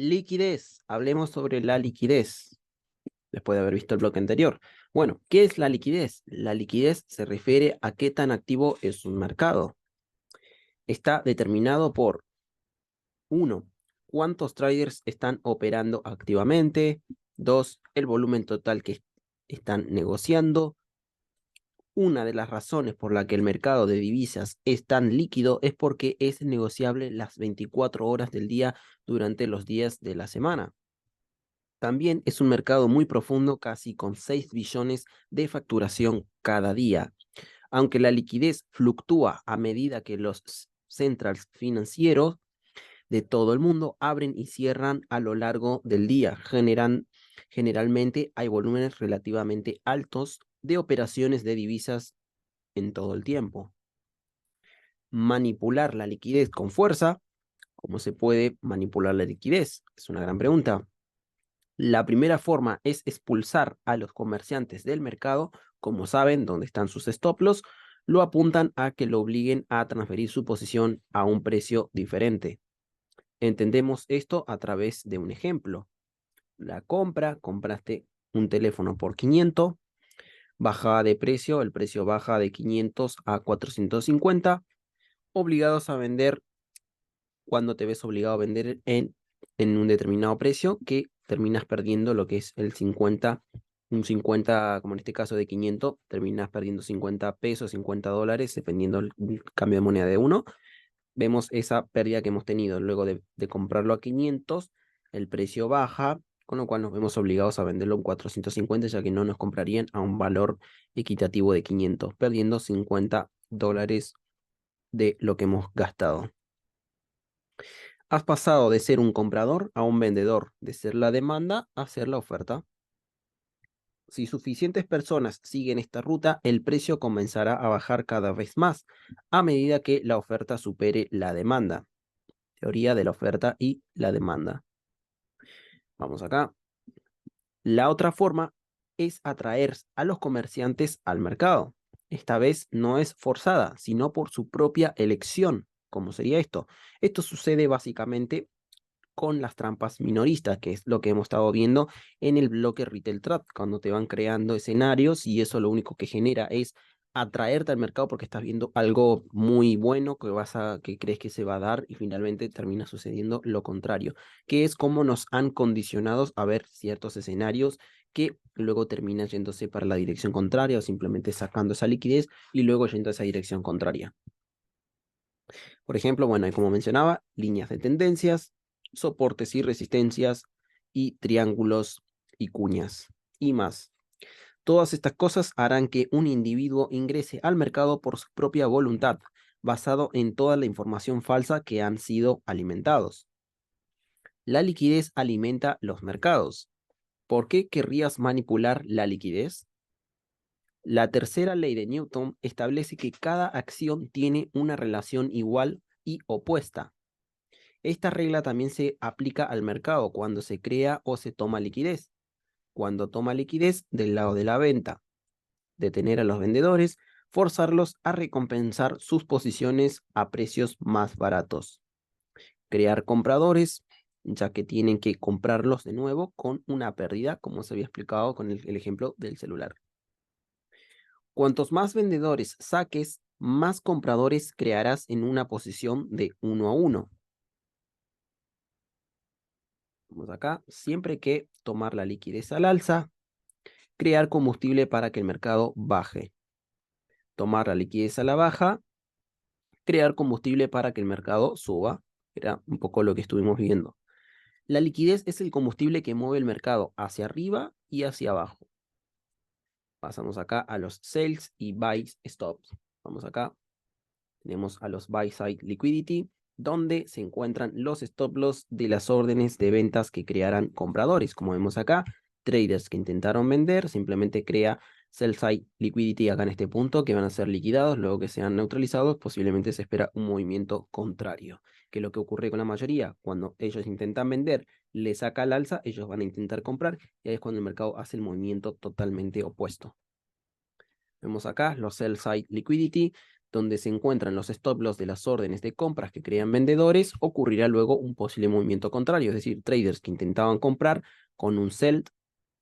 Liquidez. Hablemos sobre la liquidez, después de haber visto el bloque anterior. Bueno, ¿qué es la liquidez? La liquidez se refiere a qué tan activo es un mercado. Está determinado por 1. Cuántos traders están operando activamente. 2. El volumen total que están negociando. Una de las razones por la que el mercado de divisas es tan líquido es porque es negociable las 24 horas del día durante los días de la semana. También es un mercado muy profundo, casi con 6 billones de facturación cada día. Aunque la liquidez fluctúa a medida que los centrals financieros de todo el mundo abren y cierran a lo largo del día. Generalmente hay volúmenes relativamente altos de operaciones de divisas en todo el tiempo. Manipular la liquidez con fuerza. ¿Cómo se puede manipular la liquidez? Es una gran pregunta. La primera forma es expulsar a los comerciantes del mercado. Como saben, donde están sus stop loss, lo apuntan a que lo obliguen a transferir su posición a un precio diferente. Entendemos esto a través de un ejemplo. Compraste un teléfono por 500, bajada de precio, el precio baja de 500 a 450, obligados a vender. Cuando te ves obligado a vender en un determinado precio, que terminas perdiendo lo que es el 50, un 50, como en este caso de 500, terminas perdiendo 50 pesos, 50 dólares, dependiendo del cambio de moneda de uno. Vemos esa pérdida que hemos tenido. Luego de comprarlo a 500, el precio baja, con lo cual nos vemos obligados a venderlo en 450, ya que no nos comprarían a un valor equitativo de 500, perdiendo 50 dólares de lo que hemos gastado. Has pasado de ser un comprador a un vendedor, de ser la demanda a ser la oferta. Si suficientes personas siguen esta ruta, el precio comenzará a bajar cada vez más a medida que la oferta supere la demanda. Teoría de la oferta y la demanda. Vamos acá. La otra forma es atraer a los comerciantes al mercado. Esta vez no es forzada, sino por su propia elección. ¿Cómo sería esto? Esto sucede básicamente con las trampas minoristas, que es lo que hemos estado viendo en el bloque Retail Trap, cuando te van creando escenarios y eso lo único que genera es atraerte al mercado porque estás viendo algo muy bueno que crees que se va a dar y finalmente termina sucediendo lo contrario, que es como nos han condicionado a ver ciertos escenarios que luego terminan yéndose para la dirección contraria o simplemente sacando esa liquidez y luego yendo a esa dirección contraria. Por ejemplo, bueno, como mencionaba, líneas de tendencias, soportes y resistencias y triángulos y cuñas y más. Todas estas cosas harán que un individuo ingrese al mercado por su propia voluntad, basado en toda la información falsa que han sido alimentados. La liquidez alimenta los mercados. ¿Por qué querrías manipular la liquidez? La tercera ley de Newton establece que cada acción tiene una relación igual y opuesta. Esta regla también se aplica al mercado cuando se crea o se toma liquidez. Cuando toma liquidez del lado de la venta, detener a los vendedores, forzarlos a recompensar sus posiciones a precios más baratos. Crear compradores, ya que tienen que comprarlos de nuevo con una pérdida, como se había explicado con el ejemplo del celular. Cuantos más vendedores saques, más compradores crearás en una posición de 1 a 1. Vamos acá, siempre hay que tomar la liquidez al alza, crear combustible para que el mercado baje. Tomar la liquidez a la baja, crear combustible para que el mercado suba. Era un poco lo que estuvimos viendo. La liquidez es el combustible que mueve el mercado hacia arriba y hacia abajo. Pasamos acá a los sales y buy stops. Vamos acá. Tenemos a los buy side liquidity, donde se encuentran los stop loss de las órdenes de ventas que crearán compradores. Como vemos acá, traders que intentaron vender, simplemente crea sell side liquidity acá en este punto, que van a ser liquidados, luego que sean neutralizados, posiblemente se espera un movimiento contrario, que es lo que ocurre con la mayoría. Cuando ellos intentan vender, le saca al alza, ellos van a intentar comprar, y ahí es cuando el mercado hace el movimiento totalmente opuesto. Vemos acá los sell side liquidity, donde se encuentran los stop loss de las órdenes de compras que crean vendedores, ocurrirá luego un posible movimiento contrario, es decir, traders que intentaban comprar con un sell,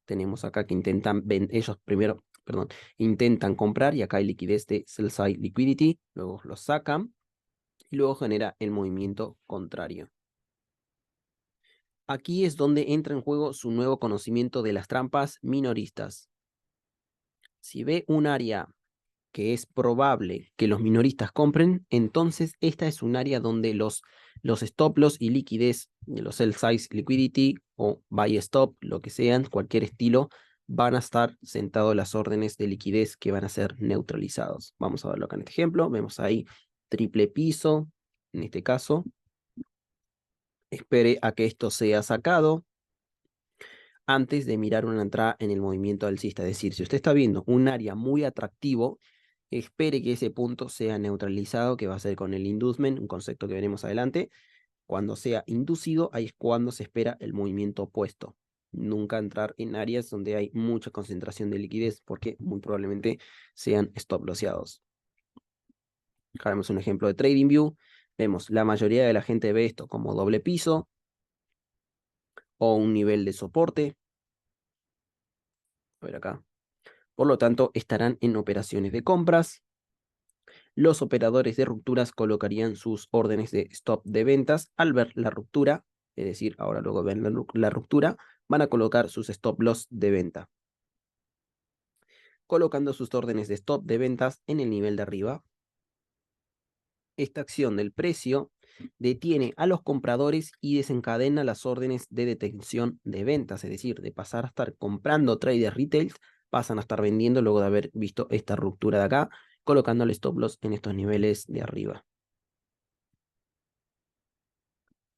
tenemos acá que ellos primero, perdón, intentan comprar y acá hay liquidez de sell side liquidity, luego los sacan y luego genera el movimiento contrario. Aquí es donde entra en juego su nuevo conocimiento de las trampas minoristas. Si ve un área que es probable que los minoristas compren, entonces esta es un área donde los stop loss y liquidez de los sell size liquidity o buy stop, lo que sean, cualquier estilo, van a estar sentados las órdenes de liquidez que van a ser neutralizados. Vamos a verlo acá en este ejemplo. Vemos ahí triple piso, en este caso. Espere a que esto sea sacado antes de mirar una entrada en el movimiento alcista. Es decir, si usted está viendo un área muy atractivo, espere que ese punto sea neutralizado, que va a ser con el inducement, un concepto que veremos adelante. Cuando sea inducido, ahí es cuando se espera el movimiento opuesto. Nunca entrar en áreas donde hay mucha concentración de liquidez, porque muy probablemente sean stop losseados. Acá vemos un ejemplo de TradingView. Vemos, la mayoría de la gente ve esto como doble piso o un nivel de soporte. A ver acá. Por lo tanto, estarán en operaciones de compras. Los operadores de rupturas colocarían sus órdenes de stop de ventas al ver la ruptura, es decir, ahora luego ven la ruptura, van a colocar sus stop loss de venta, colocando sus órdenes de stop de ventas en el nivel de arriba. Esta acción del precio detiene a los compradores y desencadena las órdenes de detención de ventas, es decir, de pasar a estar comprando traders retail, pasan a estar vendiendo luego de haber visto esta ruptura de acá, colocando el stop loss en estos niveles de arriba.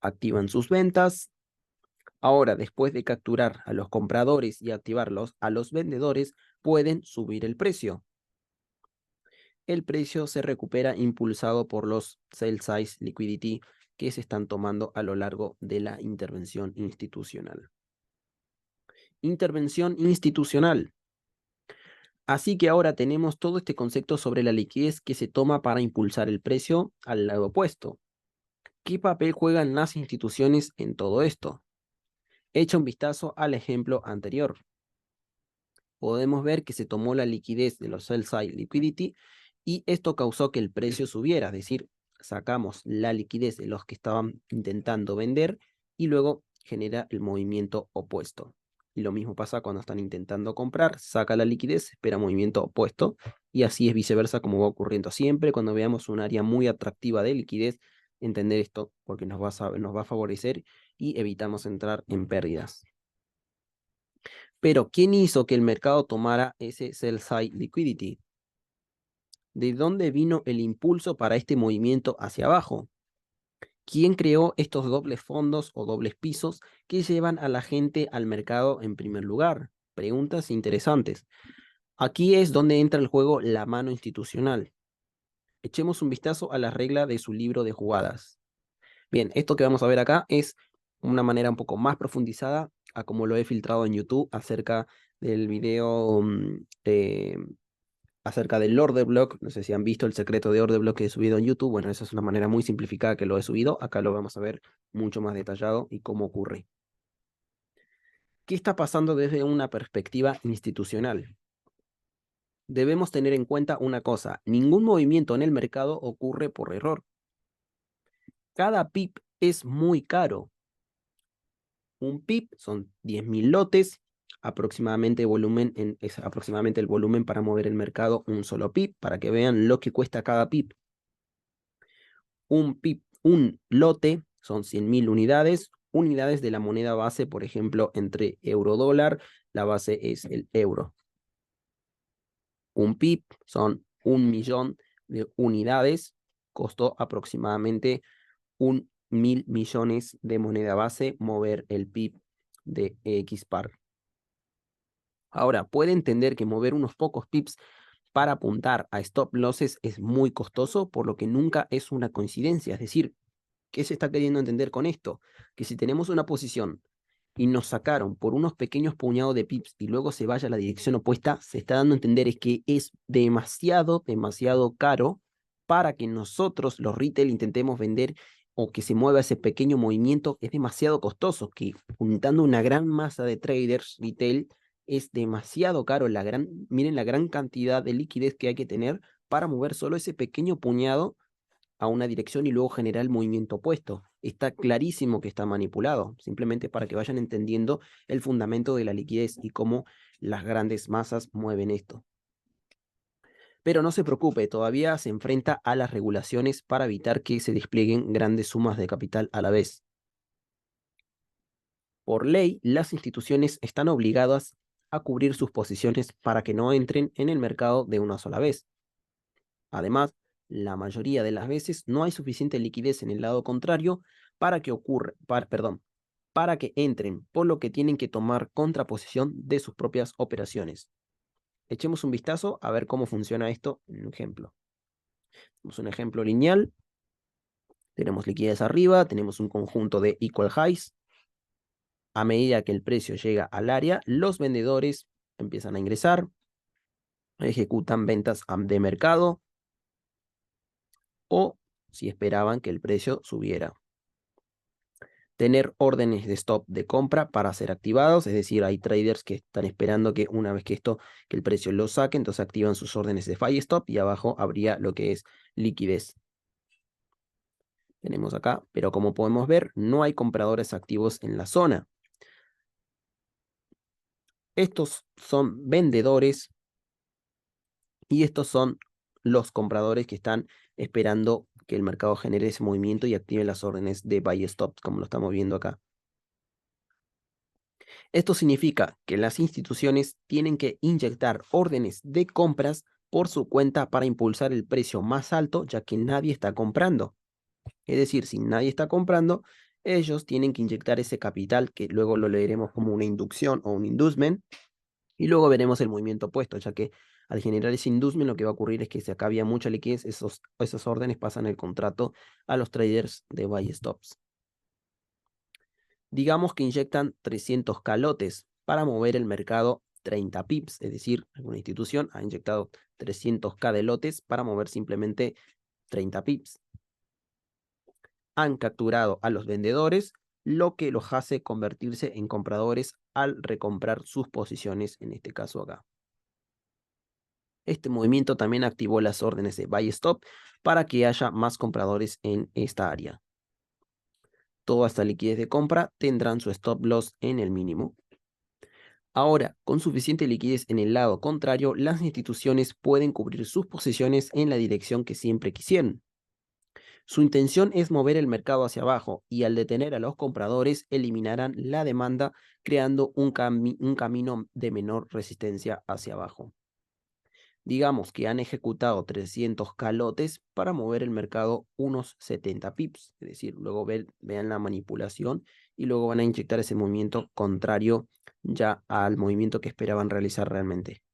Activan sus ventas. Ahora, después de capturar a los compradores y activarlos a los vendedores, pueden subir el precio. El precio se recupera impulsado por los sell size liquidity que se están tomando a lo largo de la intervención institucional. Intervención institucional. Así que ahora tenemos todo este concepto sobre la liquidez que se toma para impulsar el precio al lado opuesto. ¿Qué papel juegan las instituciones en todo esto? Echa un vistazo al ejemplo anterior. Podemos ver que se tomó la liquidez de los sell side liquidity y esto causó que el precio subiera, es decir, sacamos la liquidez de los que estaban intentando vender y luego genera el movimiento opuesto. Y lo mismo pasa cuando están intentando comprar, saca la liquidez, espera movimiento opuesto y así es viceversa como va ocurriendo siempre cuando veamos un área muy atractiva de liquidez, entender esto porque nos va a favorecer y evitamos entrar en pérdidas. Pero, ¿quién hizo que el mercado tomara ese sell side liquidity? ¿De dónde vino el impulso para este movimiento hacia abajo? ¿Quién creó estos dobles fondos o dobles pisos que llevan a la gente al mercado en primer lugar? Preguntas interesantes. Aquí es donde entra el juego la mano institucional. Echemos un vistazo a la regla de su libro de jugadas. Bien, esto que vamos a ver acá es una manera un poco más profundizada a como lo he filtrado en YouTube acerca del video acerca del order block. No sé si han visto el secreto de order block que he subido en YouTube. Bueno, esa es una manera muy simplificada que lo he subido. Acá lo vamos a ver mucho más detallado y cómo ocurre. ¿Qué está pasando desde una perspectiva institucional? Debemos tener en cuenta una cosa. Ningún movimiento en el mercado ocurre por error. Cada pip es muy caro. Un pip son 10.000 lotes, aproximadamente es aproximadamente el volumen para mover el mercado un solo pip, para que vean lo que cuesta cada pip. Un pip, un lote son 100.000 unidades de la moneda base, por ejemplo, entre euro-dólar, la base es el euro. Un pip son 1.000.000 de unidades, costó aproximadamente 1.000 millones de moneda base mover el pip de X-Par. Ahora, puede entender que mover unos pocos pips para apuntar a stop losses es muy costoso, por lo que nunca es una coincidencia. Es decir, ¿qué se está queriendo entender con esto? Que si tenemos una posición y nos sacaron por unos pequeños puñados de pips y luego se vaya a la dirección opuesta, se está dando a entender es que es demasiado, demasiado caro para que nosotros, los retail, intentemos vender o que se mueva ese pequeño movimiento es demasiado costoso, que juntando una gran masa de traders retail es demasiado caro. Miren la gran cantidad de liquidez que hay que tener para mover solo ese pequeño puñado a una dirección y luego generar el movimiento opuesto. Está clarísimo que está manipulado, simplemente para que vayan entendiendo el fundamento de la liquidez y cómo las grandes masas mueven esto. Pero no se preocupe, todavía se enfrenta a las regulaciones para evitar que se desplieguen grandes sumas de capital a la vez. Por ley, las instituciones están obligadas a cubrir sus posiciones para que no entren en el mercado de una sola vez. Además, la mayoría de las veces no hay suficiente liquidez en el lado contrario para que para que entren, por lo que tienen que tomar contraposición de sus propias operaciones. Echemos un vistazo a ver cómo funciona esto en un ejemplo. Tenemos un ejemplo lineal. Tenemos liquidez arriba, tenemos un conjunto de equal highs. A medida que el precio llega al área, los vendedores empiezan a ingresar, ejecutan ventas de mercado o si esperaban que el precio subiera. Tener órdenes de stop de compra para ser activados, es decir, hay traders que están esperando que una vez que el precio lo saque, entonces activan sus órdenes de buy stop y abajo habría lo que es liquidez. Tenemos acá, pero como podemos ver, no hay compradores activos en la zona. Estos son vendedores y estos son los compradores que están esperando que el mercado genere ese movimiento y active las órdenes de buy stop, como lo estamos viendo acá. Esto significa que las instituciones tienen que inyectar órdenes de compras por su cuenta para impulsar el precio más alto, ya que nadie está comprando. Es decir, si nadie está comprando, ellos tienen que inyectar ese capital, que luego lo leeremos como una inducción o un inducement, y luego veremos el movimiento opuesto, ya que al generar ese inducement lo que va a ocurrir es que si acá había mucha liquidez, esas órdenes pasan el contrato a los traders de buy stops. Digamos que inyectan 300 calotes para mover el mercado 30 pips, es decir, alguna institución ha inyectado 300k de lotes para mover simplemente 30 pips. Han capturado a los vendedores, lo que los hace convertirse en compradores al recomprar sus posiciones, en este caso acá. Este movimiento también activó las órdenes de buy stop para que haya más compradores en esta área. Toda esta liquidez de compra tendrán su stop loss en el mínimo. Ahora, con suficiente liquidez en el lado contrario, las instituciones pueden cubrir sus posiciones en la dirección que siempre quisieran. Su intención es mover el mercado hacia abajo y al detener a los compradores eliminarán la demanda creando un camino de menor resistencia hacia abajo. Digamos que han ejecutado 300 calotes para mover el mercado unos 70 pips, es decir, luego vean la manipulación y luego van a inyectar ese movimiento contrario ya al movimiento que esperaban realizar realmente.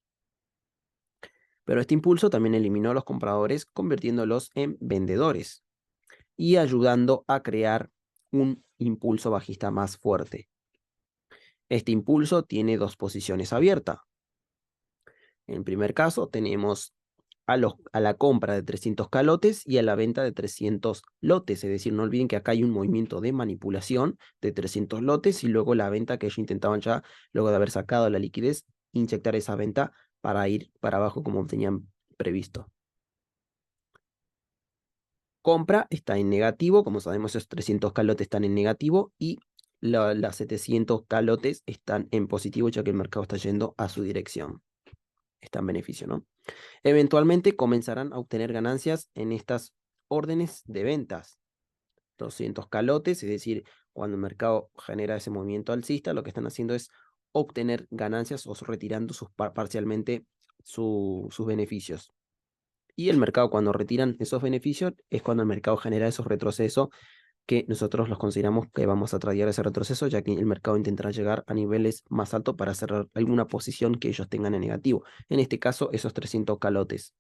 Pero este impulso también eliminó a los compradores convirtiéndolos en vendedores y ayudando a crear un impulso bajista más fuerte. Este impulso tiene dos posiciones abiertas. En primer caso tenemos a la compra de 300 calotes y a la venta de 300 lotes. Es decir, no olviden que acá hay un movimiento de manipulación de 300 lotes y luego la venta que ellos intentaban ya, luego de haber sacado la liquidez, inyectar esa venta para ir para abajo como tenían previsto. Compra está en negativo, como sabemos esos 300 calotes están en negativo y las 700 calotes están en positivo ya que el mercado está yendo a su dirección. Está en beneficio, ¿no? Eventualmente comenzarán a obtener ganancias en estas órdenes de ventas. 200 calotes, es decir, cuando el mercado genera ese movimiento alcista, lo que están haciendo es obtener ganancias o retirando parcialmente sus beneficios. Y el mercado, cuando retiran esos beneficios, es cuando el mercado genera esos retrocesos que nosotros los consideramos que vamos a tradear ese retroceso, ya que el mercado intentará llegar a niveles más altos para cerrar alguna posición que ellos tengan en negativo. En este caso, esos 300 calotes.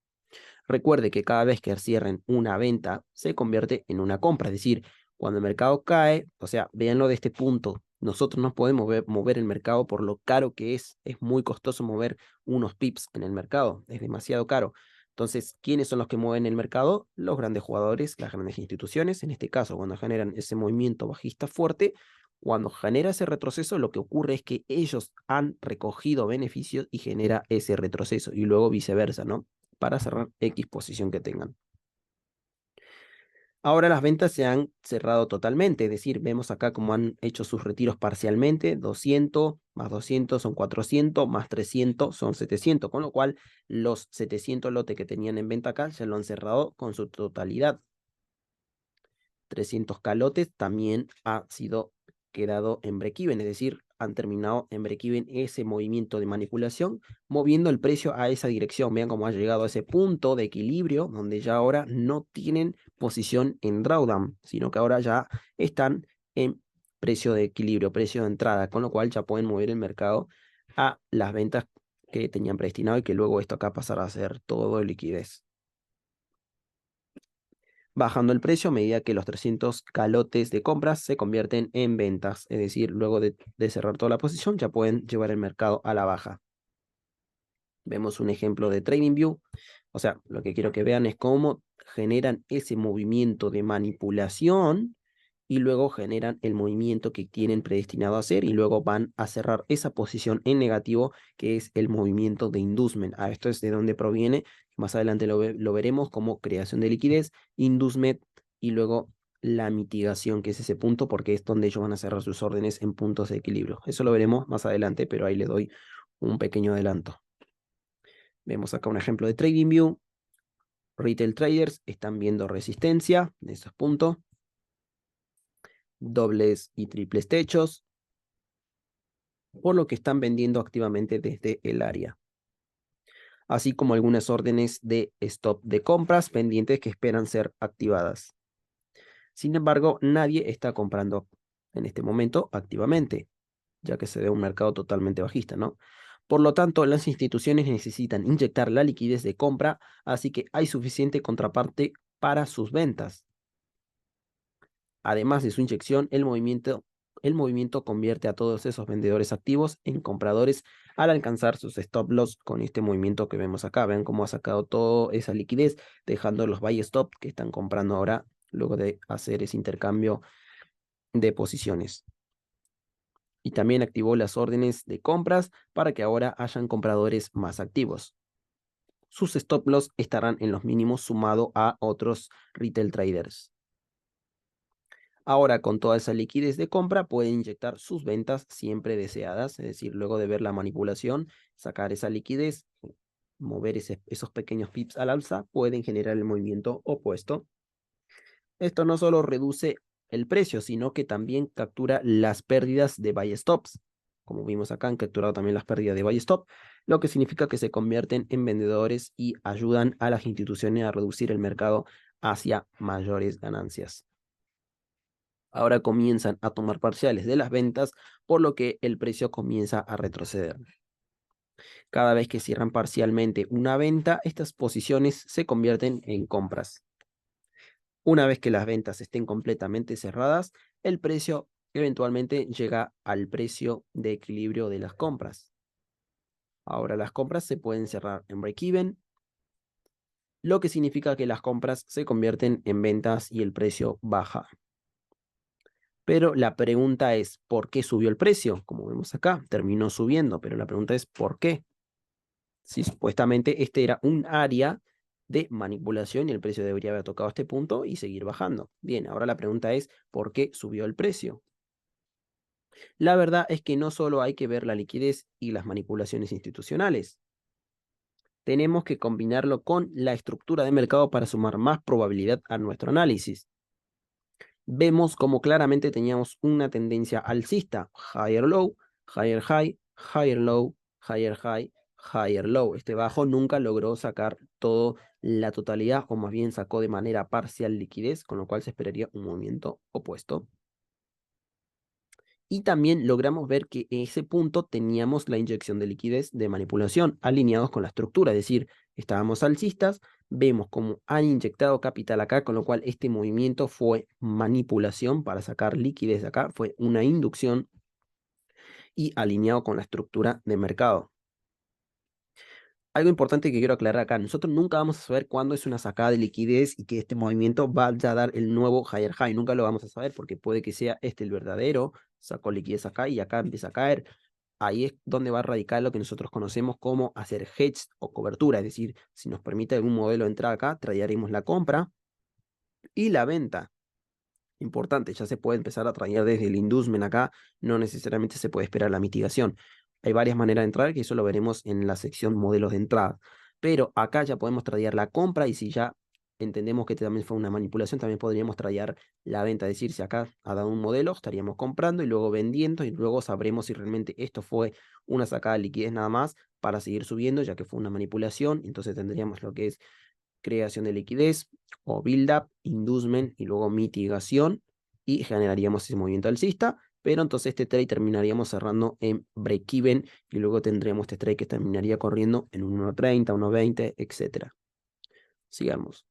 Recuerde que cada vez que cierren una venta, se convierte en una compra. Es decir, cuando el mercado cae, o sea, véanlo de este punto, nosotros no podemos mover el mercado por lo caro que es. Es muy costoso mover unos pips en el mercado, es demasiado caro. Entonces, ¿quiénes son los que mueven el mercado? Los grandes jugadores, las grandes instituciones. En este caso, cuando generan ese movimiento bajista fuerte, cuando genera ese retroceso, lo que ocurre es que ellos han recogido beneficios y genera ese retroceso, y luego viceversa, ¿no? Para cerrar X posición que tengan. Ahora las ventas se han cerrado totalmente, es decir, vemos acá cómo han hecho sus retiros parcialmente, 200 más 200 son 400, más 300 son 700, con lo cual los 700 lotes que tenían en venta acá ya lo han cerrado con su totalidad. 300 calotes también ha sido quedado en break-even, es decir, han terminado en break-even ese movimiento de manipulación, moviendo el precio a esa dirección. Vean cómo ha llegado a ese punto de equilibrio, donde ya ahora no tienen posición en drawdown, sino que ahora ya están en precio de equilibrio, precio de entrada, con lo cual ya pueden mover el mercado a las ventas que tenían predestinado y que luego esto acá pasará a ser todo liquidez, bajando el precio a medida que los 300 calotes de compras se convierten en ventas. Es decir, luego de cerrar toda la posición, ya pueden llevar el mercado a la baja. Vemos un ejemplo de TradingView. O sea, lo que quiero que vean es cómo generan ese movimiento de manipulación y luego generan el movimiento que tienen predestinado a hacer y luego van a cerrar esa posición en negativo, que es el movimiento de inducement. Esto es de donde proviene, más adelante lo veremos como creación de liquidez, inducement y luego la mitigación, que es ese punto, porque es donde ellos van a cerrar sus órdenes en puntos de equilibrio. Eso lo veremos más adelante, pero ahí les doy un pequeño adelanto. Vemos acá un ejemplo de TradingView. Retail traders están viendo resistencia de esos puntos, dobles y triples techos, por lo que están vendiendo activamente desde el área, así como algunas órdenes de stop de compras pendientes que esperan ser activadas. Sin embargo, nadie está comprando en este momento activamente, ya que se ve un mercado totalmente bajista, ¿no? Por lo tanto, las instituciones necesitan inyectar la liquidez de compra, así que hay suficiente contraparte para sus ventas. Además de su inyección, el movimiento convierte a todos esos vendedores activos en compradores al alcanzar sus stop loss con este movimiento que vemos acá. Vean cómo ha sacado toda esa liquidez, dejando los buy stop que están comprando ahora luego de hacer ese intercambio de posiciones. Y también activó las órdenes de compras para que ahora hayan compradores más activos. Sus stop loss estarán en los mínimos sumado a otros retail traders. Ahora, con toda esa liquidez de compra, pueden inyectar sus ventas siempre deseadas, es decir, luego de ver la manipulación, sacar esa liquidez, mover esos pequeños pips al alza, pueden generar el movimiento opuesto. Esto no solo reduce el precio, sino que también captura las pérdidas de buy stops. Como vimos acá, han capturado también las pérdidas de buy stop, lo que significa que se convierten en vendedores y ayudan a las instituciones a reducir el mercado hacia mayores ganancias. Ahora comienzan a tomar parciales de las ventas, por lo que el precio comienza a retroceder. Cada vez que cierran parcialmente una venta, estas posiciones se convierten en compras. Una vez que las ventas estén completamente cerradas, el precio eventualmente llega al precio de equilibrio de las compras. Ahora las compras se pueden cerrar en break-even, lo que significa que las compras se convierten en ventas y el precio baja. Pero la pregunta es, ¿por qué subió el precio? Como vemos acá, terminó subiendo, pero la pregunta es, ¿por qué? Si supuestamente este era un área de manipulación y el precio debería haber tocado este punto y seguir bajando. Bien, ahora la pregunta es, ¿por qué subió el precio? La verdad es que no solo hay que ver la liquidez y las manipulaciones institucionales. Tenemos que combinarlo con la estructura de mercado para sumar más probabilidad a nuestro análisis. Vemos como claramente teníamos una tendencia alcista, higher low, higher high, higher low, higher high, higher low. Este bajo nunca logró sacar toda la totalidad, o más bien sacó de manera parcial liquidez, con lo cual se esperaría un movimiento opuesto. Y también logramos ver que en ese punto teníamos la inyección de liquidez de manipulación alineados con la estructura, es decir, estábamos alcistas, vemos cómo han inyectado capital acá, con lo cual este movimiento fue manipulación para sacar liquidez de acá, fue una inducción y alineado con la estructura de mercado. Algo importante que quiero aclarar acá, nosotros nunca vamos a saber cuándo es una sacada de liquidez y que este movimiento vaya a dar el nuevo higher high, nunca lo vamos a saber porque puede que sea este el verdadero, sacó liquidez acá y acá empieza a caer. Ahí es donde va a radicar lo que nosotros conocemos como hacer hedge o cobertura, es decir, si nos permite algún modelo entrar acá, tradearemos la compra y la venta. Importante, ya se puede empezar a tradear desde el inducement acá, no necesariamente se puede esperar la mitigación. Hay varias maneras de entrar, que eso lo veremos en la sección modelos de entrada. Pero acá ya podemos tradear la compra y si ya entendemos que también fue una manipulación, también podríamos tradear la venta. Es decir, si acá ha dado un modelo, estaríamos comprando y luego vendiendo y luego sabremos si realmente esto fue una sacada de liquidez nada más para seguir subiendo, ya que fue una manipulación. Entonces tendríamos lo que es creación de liquidez o build-up, inducement y luego mitigación y generaríamos ese movimiento alcista, pero entonces este trade terminaríamos cerrando en break-even y luego tendríamos este trade que terminaría corriendo en un 1.30, 1.20, etcétera. Sigamos.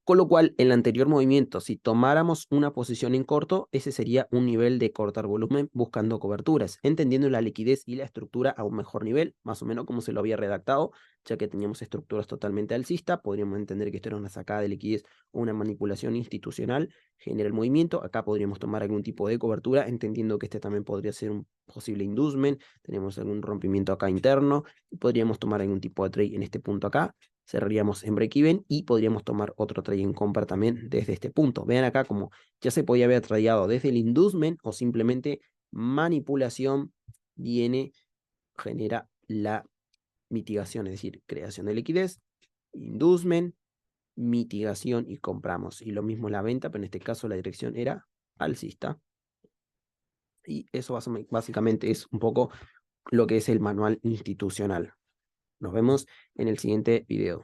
Con lo cual, en el anterior movimiento, si tomáramos una posición en corto, ese sería un nivel de cortar volumen buscando coberturas, entendiendo la liquidez y la estructura a un mejor nivel, más o menos como se lo había redactado, ya que teníamos estructuras totalmente alcistas, podríamos entender que esto era una sacada de liquidez o una manipulación institucional, genera el movimiento, acá podríamos tomar algún tipo de cobertura, entendiendo que este también podría ser un posible inducement, tenemos algún rompimiento acá interno, y podríamos tomar algún tipo de trade en este punto acá, cerraríamos en break-even y podríamos tomar otro trade en compra también desde este punto. Vean acá como ya se podía haber tradeado desde el inducement o simplemente manipulación viene, genera la mitigación, es decir, creación de liquidez, inducement, mitigación y compramos. Y lo mismo la venta, pero en este caso la dirección era alcista. Y eso básicamente es un poco lo que es el manual institucional. Nos vemos en el siguiente video.